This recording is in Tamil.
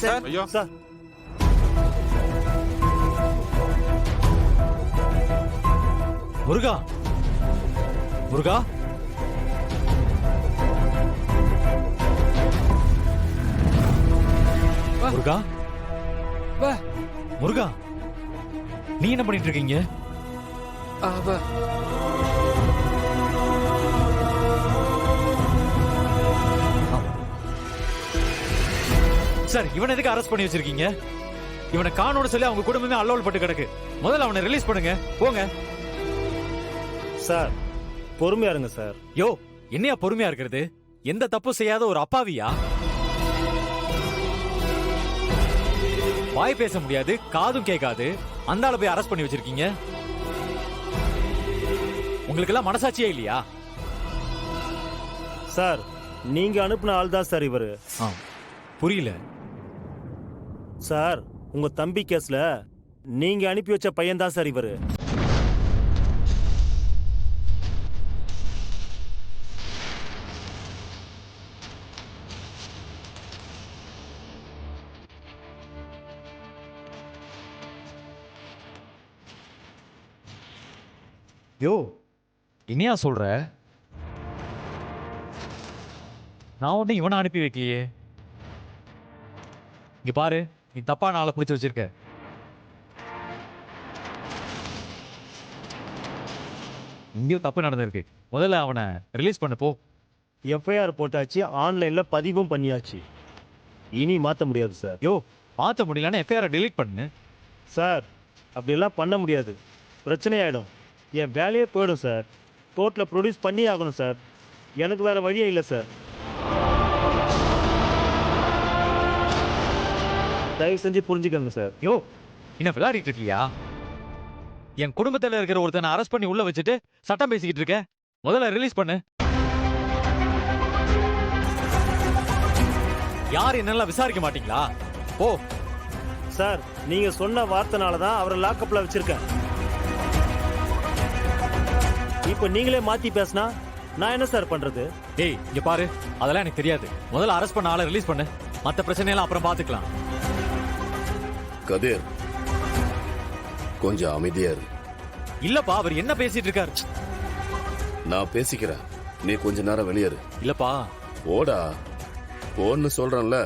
சார். ஐயோ சார் முருகா முருகா முருகா வா. முருகா நீ என்ன பண்ணிட்டு இருக்கீங்க? வா. சார் இவனை எதுக்கு அரெஸ்ட் பண்ணி வச்சிருக்கீங்க? இவனை காணோட சொல்லி அவங்க குடும்பமே அல்லோல் பட்டு கிடக்கு. முதல்ல அவனை ரிலீஸ் பண்ணுங்க. போங்க. சார் பொறுமையா இருங்க சார். யோ என்னையா பொறுமையா இருக்கிறது? எந்த தப்பு செய்யாத ஒரு அப்பாவியா? வாய் பேச முடியாது, காதும் கேட்காது, அந்த ஆளை போய் அரெஸ்ட் பண்ணி வச்சிருக்கீங்க. உங்களுக்கு எல்லாம் மனசாட்சியே இல்லையா? சார் நீங்க அனுப்புன ஆள் தான் சார் இவரு. புரியல சார் உங்க தம்பி கேஸ்ல நீங்க அனுப்பி வச்ச பையன் தான் சார் இவரு. யோ என்னையா சொல்ற? நான் ஒன்னும் இவனை அனுப்பி வைக்கலையே. இங்க பாரு, நீ தப்பான ஆளை பிடிச்சு வச்சிருக்க. இங்கேயும் தப்பு நடந்திருக்கு. முதல்ல அவனை ரிலீஸ் பண்ணு போ. எஃப்ஐஆர் போட்டாச்சு, ஆன்லைன்ல பதிவும் பண்ணியாச்சு. இனி மாத்த முடியாது சார். யோ மாத்த முடியலன்னா எஃப்ஐஆர் டெலீட் பண்ணு. சார் அப்படியெல்லாம் பண்ண முடியாது, பிரச்சனை ஆயிடும். என் வேலையே போயிடும் சார். கோர்ட்டில் ப்ரொடியூஸ் பண்ணி ஆகணும் சார். எனக்கு வேற வழியே இல்லை சார். தயவு செஞ்சு புரிஞ்சுக்கங்க சார். யோ என்ன விளையாடிட்டு இருக்கியா? என் குடும்பத்தில் இருக்கிற ஒருத்தனை அரெஸ்ட் பண்ணி உள்ள வச்சுட்டு சட்டம் பேசிக்கிட்டு இருக்க. முதல்ல ரிலீஸ் பண்ணு. யார் என்னெல்லாம் விசாரிக்க மாட்டீங்களா? போ. சார் நீங்க சொன்ன வார்த்தைனால தான் அவரை லாக்அப்ல வச்சிருக்கேன். இப்போ நீங்களே மாத்தி பேசினா நான் என்ன சார் பண்றது? டேய் இங்க பாரு, அதெல்லாம் எனக்கு தெரியாது. முதல்ல அரெஸ்ட் பண்ண ஆளை ரிலீஸ் பண்ணு. மத்த பிரச்சனையெல்லாம் அப்புறம் பாத்துக்கலாம். கதிர் கொஞ்சம் அமைதியா இரு. இல்லப்பா, அவர் என்ன பேசிட்டு இருக்காரு? நான் பேசிக்கிறேன், நீ கொஞ்ச நேரம் வெளியேறு. இல்லப்பா. ஓடா போன்னு சொல்றேன்ல.